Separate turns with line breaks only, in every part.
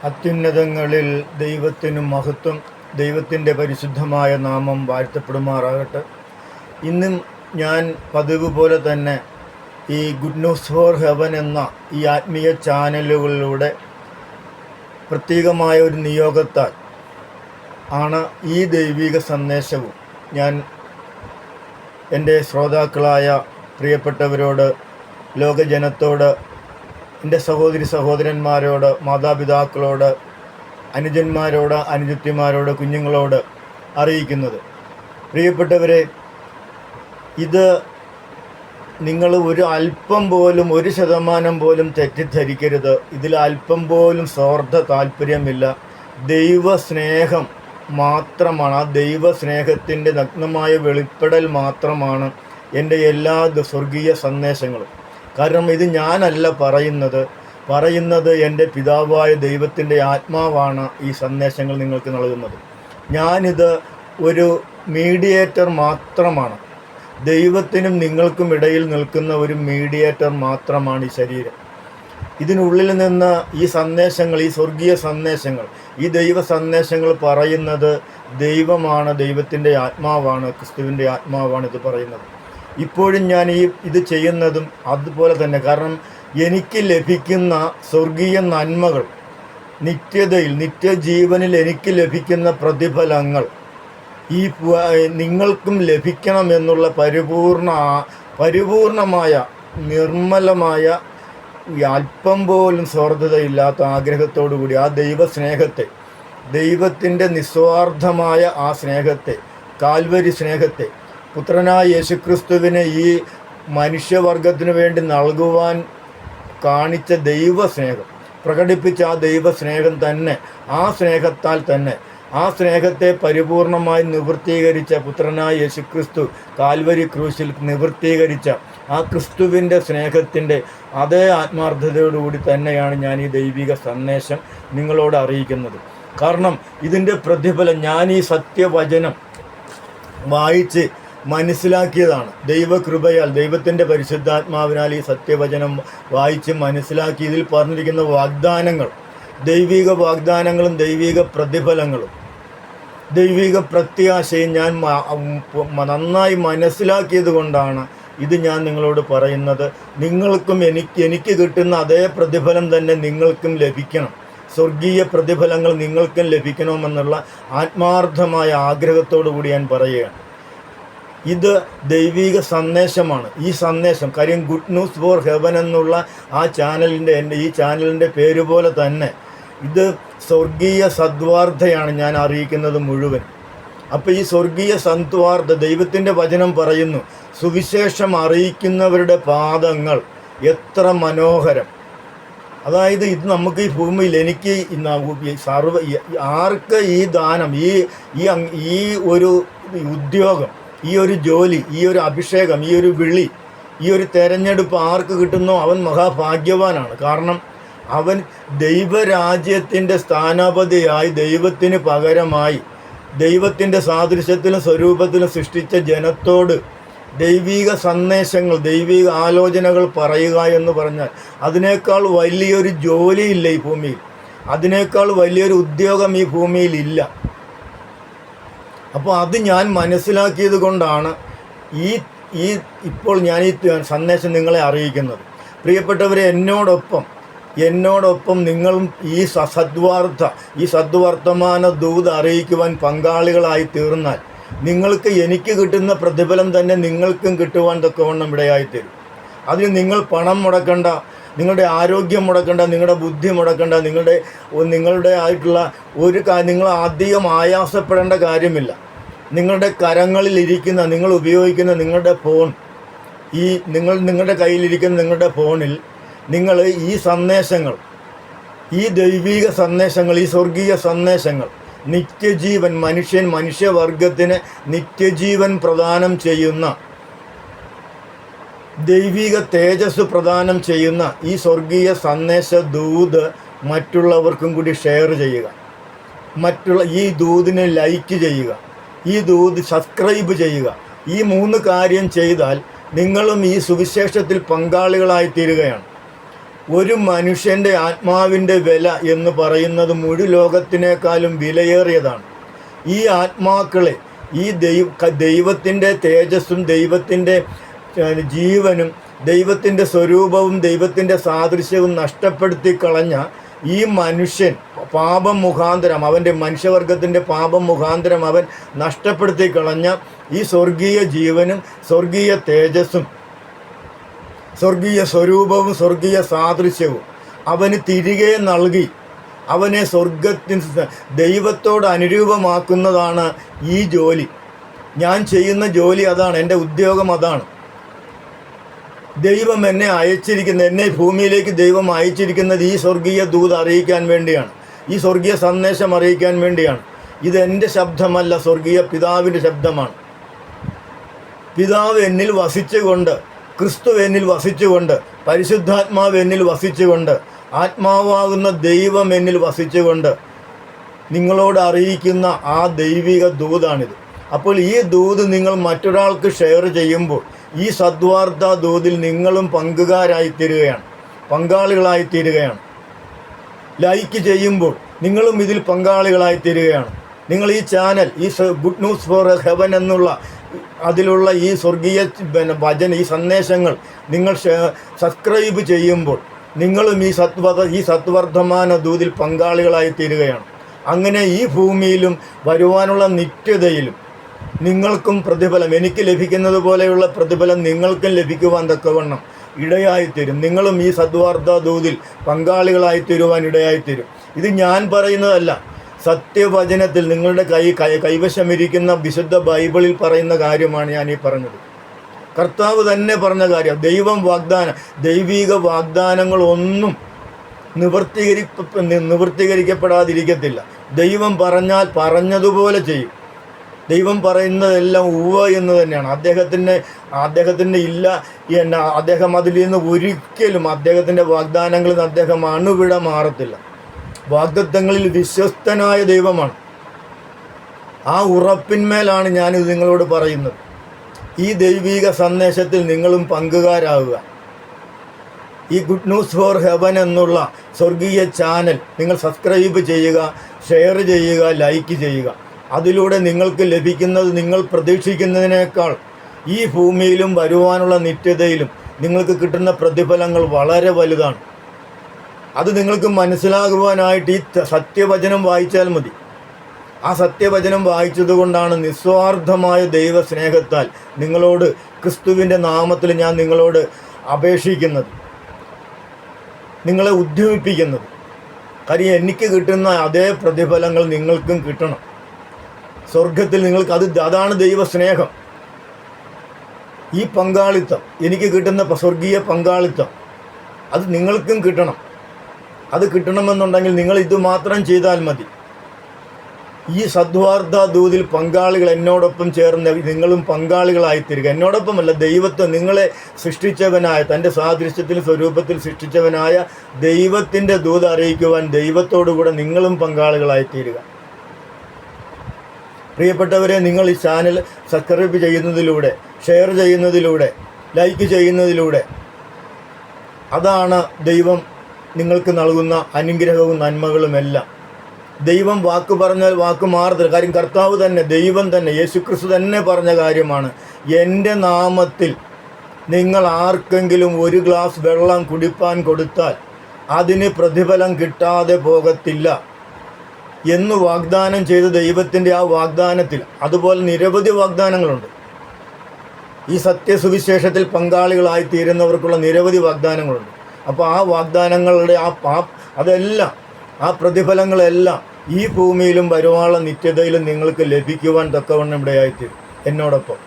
അത്യുന്നതങ്ങളിൽ ദൈവത്തിനു മഹത്വം. ദൈവത്തിൻ്റെ പരിശുദ്ധമായ നാമം വാഴ്ത്തപ്പെടുമാറാകട്ടെ. ഇന്നും ഞാൻ പതിവ് പോലെ തന്നെ ഈ ഗുഡ് ന്യൂസ് ഫോർ ഹെവൻ എന്ന ഈ ആത്മീയ ചാനലുകളിലൂടെ പ്രത്യേകമായ ഒരു നിയോഗത്താൽ ആണ് ഈ ദൈവിക സന്ദേശവും ഞാൻ എൻ്റെ ശ്രോതാക്കളായ പ്രിയപ്പെട്ടവരോട്, ലോകജനത്തോട്, എൻ്റെ സഹോദരി സഹോദരന്മാരോട്, മാതാപിതാക്കളോട്, അനുജന്മാരോട്, അനുജത്തിമാരോട്, കുഞ്ഞുങ്ങളോട് അറിയിക്കുന്നത്. പ്രിയപ്പെട്ടവരെ, ഇത് നിങ്ങൾ ഒരു അല്പം പോലും, 1% പോലും തെറ്റിദ്ധരിക്കരുത്. ഇതിൽ അല്പം പോലും സ്വാർത്ഥ താല്പര്യമില്ല. ദൈവസ്നേഹം മാത്രമാണ്, ആ ദൈവസ്നേഹത്തിൻ്റെ നഗ്നമായ വെളിപ്പെടൽ മാത്രമാണ് എൻ്റെ എല്ലാ സ്വർഗീയ സന്ദേശങ്ങളും. കാരണം ഇത് ഞാനല്ല പറയുന്നത് എൻ്റെ പിതാവായ ദൈവത്തിൻ്റെ ആത്മാവാണ് ഈ സന്ദേശങ്ങൾ നിങ്ങൾക്ക് നൽകുന്നത്. ഞാനിത് ഒരു മീഡിയേറ്റർ മാത്രമാണ്. ദൈവത്തിനും നിങ്ങൾക്കും ഇടയിൽ നിൽക്കുന്ന ഒരു മീഡിയേറ്റർ മാത്രമാണ് ഈ ശരീരം. ഇതിനുള്ളിൽ നിന്ന് ഈ സന്ദേശങ്ങൾ, ഈ സ്വർഗീയ സന്ദേശങ്ങൾ, ഈ ദൈവ സന്ദേശങ്ങൾ പറയുന്നത് ദൈവമാണ്, ദൈവത്തിൻ്റെ ആത്മാവാണ്, ക്രിസ്തുവിൻ്റെ ആത്മാവാണ് ഇത് പറയുന്നത്. ഇപ്പോഴും ഞാൻ ഇത് ചെയ്യുന്നതും അതുപോലെ തന്നെ. കാരണം എനിക്ക് ലഭിക്കുന്ന സ്വർഗീയ നന്മകൾ, നിത്യതയിൽ, നിത്യജീവനിൽ എനിക്ക് ലഭിക്കുന്ന പ്രതിഫലങ്ങൾ നിങ്ങൾക്കും ലഭിക്കണമെന്നുള്ള പരിപൂർണമായ നിർമ്മലമായ അല്പം പോലും സ്വാർത്ഥതയില്ലാത്ത ആഗ്രഹത്തോടു കൂടി ആ ദൈവസ്നേഹത്തെ, ദൈവത്തിൻ്റെ നിസ്വാർത്ഥമായ ആ സ്നേഹത്തെ, കാൽവരി സ്നേഹത്തെ, പുത്രനായ യേശുക്രിസ്തുവിനെ ഈ മനുഷ്യവർഗത്തിനു വേണ്ടി നൽകുവാൻ കാണിച്ച ദൈവസ്നേഹം, പ്രകടിപ്പിച്ച ആ ദൈവസ്നേഹം തന്നെ, ആ സ്നേഹത്താൽ തന്നെ, ആ സ്നേഹത്തെ പരിപൂർണമായി നിവൃത്തീകരിച്ച പുത്രനായ യേശുക്രിസ്തു കാൽവരി ക്രൂശിൽ നിവൃത്തീകരിച്ച ആ ക്രിസ്തുവിൻ്റെ സ്നേഹത്തിൻ്റെ അതേ ആത്മാർത്ഥതയോടുകൂടി തന്നെയാണ് ഞാൻ ഈ ദൈവിക സന്ദേശം നിങ്ങളോട് അറിയിക്കുന്നത്. കാരണം ഇതിൻ്റെ പ്രതിഫലം ഞാൻ ഈ സത്യവചനം വായിച്ച് മനസ്സിലാക്കിയതാണ്. ദൈവകൃപയാൽ, ദൈവത്തിൻ്റെ പരിശുദ്ധാത്മാവിനാൽ ഈ സത്യവചനം വായിച്ച് മനസ്സിലാക്കി ഇതിൽ പറഞ്ഞിരിക്കുന്ന വാഗ്ദാനങ്ങൾ, ദൈവിക വാഗ്ദാനങ്ങളും ദൈവിക പ്രതിഫലങ്ങളും ദൈവിക പ്രത്യാശയും ഞാൻ നന്നായി മനസ്സിലാക്കിയത് കൊണ്ടാണ് ഇത് ഞാൻ നിങ്ങളോട് പറയുന്നത്. നിങ്ങൾക്കും എനിക്ക് കിട്ടുന്ന അതേ പ്രതിഫലം തന്നെ നിങ്ങൾക്കും ലഭിക്കണം, സ്വർഗീയ പ്രതിഫലങ്ങൾ നിങ്ങൾക്കും ലഭിക്കണമെന്നുള്ള ആത്മാർത്ഥമായ ആഗ്രഹത്തോടു കൂടി ഞാൻ പറയുകയാണ്. ഇത് ദൈവിക സന്ദേശമാണ്. ഈ സന്ദേശം, കാര്യം ഗുഡ് ന്യൂസ് ഫോർ ഹെവൻ എന്നുള്ള ആ ചാനലിൻ്റെ, ഈ ചാനലിൻ്റെ പേര് പോലെ തന്നെ ഇത് സ്വർഗീയ സദ്വാർത്തയാണ് ഞാൻ അറിയിക്കുന്നത് മുഴുവൻ. അപ്പോൾ ഈ സ്വർഗീയ സദ്വാർത്ത, ദൈവത്തിൻ്റെ വചനം പറയുന്നു, സുവിശേഷം അറിയിക്കുന്നവരുടെ പാദങ്ങൾ എത്ര മനോഹരം. അതായത് ഇത് നമുക്ക് ഈ ഭൂമിയിൽ, എനിക്ക് ആർക്ക് ഈ ദാനം, ഈ ഒരു ഉദ്യോഗം, ഈ ഒരു ജോലി, ഈ ഒരു അഭിഷേകം, ഈ ഒരു വിളി, ഈ ഒരു തെരഞ്ഞെടുപ്പ് ആർക്ക് കിട്ടുന്നോ അവൻ മഹാഭാഗ്യവാനാണ്. കാരണം അവൻ ദൈവരാജ്യത്തിൻ്റെ സ്ഥാനാപതിയായി, ദൈവത്തിന് പകരമായി, ദൈവത്തിൻ്റെ സാദൃശ്യത്തിലും സ്വരൂപത്തിലും സൃഷ്ടിച്ച ജനത്തോട് ദൈവിക സന്ദേശങ്ങൾ, ദൈവിക ആലോചനകൾ പറയുക എന്ന് പറഞ്ഞാൽ അതിനേക്കാൾ വലിയൊരു ജോലിയില്ല ഈ ഭൂമിയിൽ, അതിനേക്കാൾ വലിയൊരു ഉദ്യോഗം ഈ ഭൂമിയിൽ ഇല്ല. അപ്പോൾ അത് ഞാൻ മനസ്സിലാക്കിയത് കൊണ്ടാണ് ഇപ്പോൾ ഞാൻ ഈ സന്ദേശം നിങ്ങളെ അറിയിക്കുന്നത്. പ്രിയപ്പെട്ടവരെ, എന്നോടൊപ്പം നിങ്ങളും ഈ സദ്വർത്തമാന ദൂത് അറിയിക്കുവാൻ പങ്കാളികളായി തീർന്നാൽ എനിക്ക് കിട്ടുന്ന പ്രതിഫലം തന്നെ നിങ്ങൾക്കും കിട്ടുവാൻ തക്കവണ്ണം ഇടയായിത്തീരും. അതിന് നിങ്ങൾ പണം മുടക്കണ്ട, നിങ്ങളുടെ ആരോഗ്യം മുടക്കണ്ട, നിങ്ങളുടെ ബുദ്ധി മുടക്കണ്ട, നിങ്ങളുടെ ആയിട്ടുള്ള നിങ്ങൾ അധികം ആയാസപ്പെടേണ്ട കാര്യമില്ല. നിങ്ങളുടെ കരങ്ങളിലിരിക്കുന്ന, നിങ്ങൾ ഉപയോഗിക്കുന്ന നിങ്ങളുടെ ഫോൺ, നിങ്ങളുടെ കയ്യിലിരിക്കുന്ന നിങ്ങളുടെ ഫോണിൽ നിങ്ങൾ ഈ സന്ദേശങ്ങൾ, ഈ ദൈവിക സന്ദേശങ്ങൾ, ഈ സ്വർഗീയ സന്ദേശങ്ങൾ, നിത്യജീവൻ, മനുഷ്യവർഗത്തിന് നിത്യജീവൻ പ്രദാനം ചെയ്യുന്ന, ദൈവിക തേജസ് പ്രദാനം ചെയ്യുന്ന ഈ സ്വർഗീയ സന്ദേശ ദൂത് മറ്റുള്ളവർക്കും കൂടി ഷെയർ ചെയ്യുക. ഈ ദൂതിനെ ലൈക്ക് ചെയ്യുക, ഈ ദൂത് സബ്സ്ക്രൈബ് ചെയ്യുക. ഈ 3 കാര്യം ചെയ്താൽ നിങ്ങളും ഈ സുവിശേഷത്തിൽ പങ്കാളികളായി തീരുകയാണ്. ഒരു മനുഷ്യൻ്റെ ആത്മാവിൻ്റെ വില എന്ന് പറയുന്നത് മുഴു ലോകത്തിനേക്കാളും വിലയേറിയതാണ്. ഈ ആത്മാക്കളെ ഈ ദൈവത്തിൻ്റെ തേജസ്സും ദൈവത്തിൻ്റെ ജീവനും ദൈവത്തിൻ്റെ സ്വരൂപവും ദൈവത്തിൻ്റെ സാദൃശ്യവും നഷ്ടപ്പെടുത്തി കളഞ്ഞ ഈ മനുഷ്യൻ പാപം മുഖാന്തരം, അവൻ്റെ മനുഷ്യവർഗത്തിൻ്റെ പാപം മുഖാന്തരം അവൻ നഷ്ടപ്പെടുത്തി കളഞ്ഞ ഈ സ്വർഗീയ ജീവനും സ്വർഗീയ തേജസ്സും സ്വർഗീയ സ്വരൂപവും സ്വർഗീയ സാദൃശ്യവും അവന് തിരികെ നൽകി അവനെ സ്വർഗത്തിന് ദൈവത്തോട് അനുരൂപമാക്കുന്നതാണ് ഈ ജോലി. ഞാൻ ചെയ്യുന്ന ജോലി അതാണ്, എൻ്റെ ഉദ്യോഗം അതാണ്. ദൈവം എന്നെ ഭൂമിയിലേക്ക് ദൈവം അയച്ചിരിക്കുന്നത് ഈ സ്വർഗീയ ദൂത് അറിയിക്കാൻ വേണ്ടിയാണ്, ഈ സ്വർഗീയ സന്ദേശം അറിയിക്കാൻ വേണ്ടിയാണ്. ഇതെൻ്റെ ശബ്ദമല്ല, സ്വർഗീയ പിതാവിൻ്റെ ശബ്ദമാണ്. പിതാവ് എന്നിൽ വസിച്ചുകൊണ്ട്, ക്രിസ്തു എന്നിൽ വസിച്ചുകൊണ്ട്, പരിശുദ്ധാത്മാവ് എന്നിൽ വസിച്ചുകൊണ്ട്, ആത്മാവാകുന്ന ദൈവം എന്നിൽ വസിച്ചുകൊണ്ട് നിങ്ങളോട് അറിയിക്കുന്ന ആ ദൈവിക ദൂതാണിത്. അപ്പോൾ ഈ ദൂത് നിങ്ങൾ മറ്റൊരാൾക്ക് ഷെയർ ചെയ്യുമ്പോൾ ഈ സദ്വാർത്ത ദൂതിൽ നിങ്ങളും പങ്കാളികളായിത്തീരുകയാണ്. ലൈക്ക് ചെയ്യുമ്പോൾ നിങ്ങളും ഇതിൽ പങ്കാളികളായിത്തീരുകയാണ്. നിങ്ങൾ ഈ ചാനൽ, ഈ ഗുഡ് ന്യൂസ് ഫോർ ഹെവൻ എന്നുള്ള അതിലുള്ള ഈ സ്വർഗീയ ഈ സന്ദേശങ്ങൾ നിങ്ങൾ സബ്സ്ക്രൈബ് ചെയ്യുമ്പോൾ നിങ്ങളും ഈ സത്വർദ്ധമാന ദൂതിൽ പങ്കാളികളായിത്തീരുകയാണ്. അങ്ങനെ ഈ ഭൂമിയിലും വരുവാനുള്ള നിത്യതയിലും നിങ്ങൾക്കും പ്രതിഫലം, എനിക്ക് ലഭിക്കുന്നത് പോലെയുള്ള പ്രതിഫലം നിങ്ങൾക്കും ലഭിക്കുവാൻ തക്കവണ്ണം ഇടയായിത്തീരും. നിങ്ങളും ഈ സദ്വാർത്ത ദൂതിൽ പങ്കാളികളായിത്തീരുവാൻ ഇടയായിത്തീരും. ഇത് ഞാൻ പറയുന്നതല്ല, സത്യവചനത്തിൽ നിങ്ങളുടെ കൈവശമിരിക്കുന്ന വിശുദ്ധ ബൈബിളിൽ പറയുന്ന കാര്യമാണ് ഞാൻ ഈ പറഞ്ഞത്. കർത്താവ് തന്നെ പറഞ്ഞ കാര്യം. ദൈവിക വാഗ്ദാനങ്ങളൊന്നും നിവർത്തീകരിക്കപ്പെടാതിരിക്കത്തില്ല. ദൈവം പറഞ്ഞാൽ പറഞ്ഞതുപോലെ ചെയ്യും. ദൈവം പറയുന്നതെല്ലാം ഉവ്വ എന്ന് തന്നെയാണ്. അദ്ദേഹത്തിൻ്റെ ഇല്ല അദ്ദേഹം അതിൽ നിന്ന് ഒരിക്കലും അദ്ദേഹത്തിൻ്റെ വാഗ്ദാനങ്ങളിൽ നിന്ന് അദ്ദേഹം അണുവിട മാറത്തില്ല. വാഗ്ദത്തങ്ങളിൽ വിശ്വസ്തനായ ദൈവമാണ്. ആ ഉറപ്പിന്മേലാണ് ഞാനിത് നിങ്ങളോട് പറയുന്നത്. ഈ ദൈവിക സന്ദേശത്തിൽ നിങ്ങളും പങ്കുകാരാകുക. ഈ ഗുഡ് ന്യൂസ് ഫോർ ഹെവൻ എന്നുള്ള സ്വർഗീയ ചാനൽ നിങ്ങൾ സബ്സ്ക്രൈബ് ചെയ്യുക, ഷെയർ ചെയ്യുക, ലൈക്ക് ചെയ്യുക. അതിലൂടെ നിങ്ങൾക്ക് ലഭിക്കുന്നത് നിങ്ങൾ പ്രതീക്ഷിക്കുന്നതിനേക്കാൾ ഈ ഭൂമിയിലും വരുവാനുള്ള നിത്യതയിലും നിങ്ങൾക്ക് കിട്ടുന്ന പ്രതിഫലങ്ങൾ വളരെ വലുതാണ്. അത് നിങ്ങൾക്ക് മനസ്സിലാകുവാനായിട്ട് ഈ സത്യവചനം വായിച്ചാൽ മതി. ആ സത്യവചനം വായിച്ചതുകൊണ്ടാണ് നിസ്വാർത്ഥമായ ദൈവസ്നേഹത്താൽ നിങ്ങളോട് ക്രിസ്തുവിൻ്റെ നാമത്തിൽ ഞാൻ നിങ്ങളോട് അപേക്ഷിക്കുന്നത്, നിങ്ങളെ ഉദ്യമിപ്പിക്കുന്നത്. കാര്യം എനിക്ക് കിട്ടുന്ന അതേ പ്രതിഫലങ്ങൾ നിങ്ങൾക്കും കിട്ടണം. സ്വർഗത്തിൽ നിങ്ങൾക്ക് അതാണ് ദൈവസ്നേഹം. ഈ പങ്കാളിത്തം, എനിക്ക് കിട്ടുന്ന സ്വർഗീയ പങ്കാളിത്തം അത് നിങ്ങൾക്കും കിട്ടണം. അത് കിട്ടണമെന്നുണ്ടെങ്കിൽ നിങ്ങൾ ഇത് മാത്രം ചെയ്താൽ മതി. ഈ സദ്വാർത്ത ദൂതിൽ പങ്കാളികൾ എന്നോടൊപ്പം ചേർന്ന് നിങ്ങളും പങ്കാളികളായിത്തീരുക. എന്നോടൊപ്പമല്ല, നിങ്ങളെ സൃഷ്ടിച്ചവനായ, തൻ്റെ സാദൃശ്യത്തിൽ സ്വരൂപത്തിൽ സൃഷ്ടിച്ചവനായ ദൈവത്തിൻ്റെ ദൂത് അറിയിക്കുവാൻ ദൈവത്തോടുകൂടെ നിങ്ങളും പങ്കാളികളായിത്തീരുക. പ്രിയപ്പെട്ടവരെ, നിങ്ങൾ ഈ ചാനൽ സബ്സ്ക്രൈബ് ചെയ്യുന്നതിലൂടെ, ഷെയർ ചെയ്യുന്നതിലൂടെ, ലൈക്ക് ചെയ്യുന്നതിലൂടെ അതാണ് ദൈവം നിങ്ങൾക്ക് നൽകുന്ന അനുഗ്രഹവും നന്മകളുമെല്ലാം. ദൈവം വാക്ക് പറഞ്ഞാൽ വാക്ക് മാറത്തില്ല. കാര്യം കർത്താവ് തന്നെ, ദൈവം തന്നെ, യേശുക്രിസ്തു തന്നെ പറഞ്ഞ കാര്യമാണ്. എൻ്റെ നാമത്തിൽ നിങ്ങൾ ആർക്കെങ്കിലും ഒരു ഗ്ലാസ് വെള്ളം കുടിപ്പാൻ കൊടുത്താൽ അതിന് പ്രതിഫലം കിട്ടാതെ പോകത്തില്ല എന്ന് വാഗ്ദാനം ചെയ്ത ദൈവത്തിൻ്റെ ആ വാഗ്ദാനത്തിൽ, അതുപോലെ നിരവധി വാഗ്ദാനങ്ങളുണ്ട്. ഈ സത്യസുവിശേഷത്തിൽ പങ്കാളികളായിത്തീരുന്നവർക്കുള്ള നിരവധി വാഗ്ദാനങ്ങളുണ്ട്. അപ്പോൾ ആ വാഗ്ദാനങ്ങളുടെ അതെല്ലാം, ആ പ്രതിഫലങ്ങളെല്ലാം ഈ ഭൂമിയിലും വരുവാനുള്ള നിത്യതയിലും നിങ്ങൾക്ക് ലഭിക്കുവാൻ തക്കവണ്ണം ഇടയായിത്തീരും. എന്നോടൊപ്പം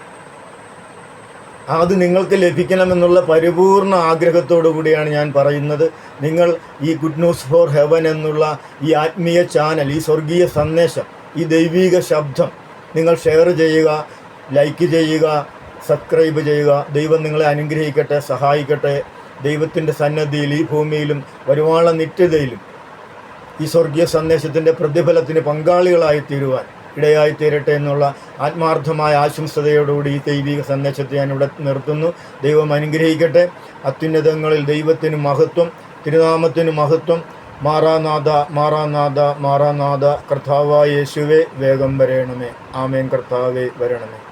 അത് നിങ്ങൾക്ക് ലഭിക്കണമെന്നുള്ള പരിപൂർണ ആഗ്രഹത്തോടു കൂടിയാണ് ഞാൻ പറയുന്നത്. നിങ്ങൾ ഈ ഗുഡ് ന്യൂസ് ഫോർ ഹെവൻ എന്നുള്ള ഈ ആത്മീയ ചാനൽ, ഈ സ്വർഗീയ സന്ദേശം, ഈ ദൈവിക ശബ്ദം നിങ്ങൾ ഷെയർ ചെയ്യുക, ലൈക്ക് ചെയ്യുക, സബ്സ്ക്രൈബ് ചെയ്യുക. ദൈവം നിങ്ങളെ അനുഗ്രഹിക്കട്ടെ, സഹായിക്കട്ടെ. ദൈവത്തിൻ്റെ സന്നദ്ധിയിൽ ഈ ഭൂമിയിലും വരുവാനുള്ള നിത്യതയിലും ഈ സ്വർഗീയ സന്ദേശത്തിൻ്റെ പ്രതിഫലത്തിന് പങ്കാളികളായിത്തീരുവാൻ ഇടയായിത്തീരട്ടെ എന്നുള്ള ആത്മാർത്ഥമായ ആശംസതയോടുകൂടി ഈ ദൈവിക സന്ദേശത്തെ ഞാനിവിടെ നിർത്തുന്നു. ദൈവം അനുഗ്രഹിക്കട്ടെ. അത്യുന്നതങ്ങളിൽ ദൈവത്തിന് മഹത്വം, തിരുനാമത്തിന് മഹത്വം. മാറാനാഥ, മാറാനാഥ, മാറാനാഥ. കർത്താവായ യേശുവേ, വേഗം വരണമേ. ആമേൻ. കർത്താവേ, വരണമേ.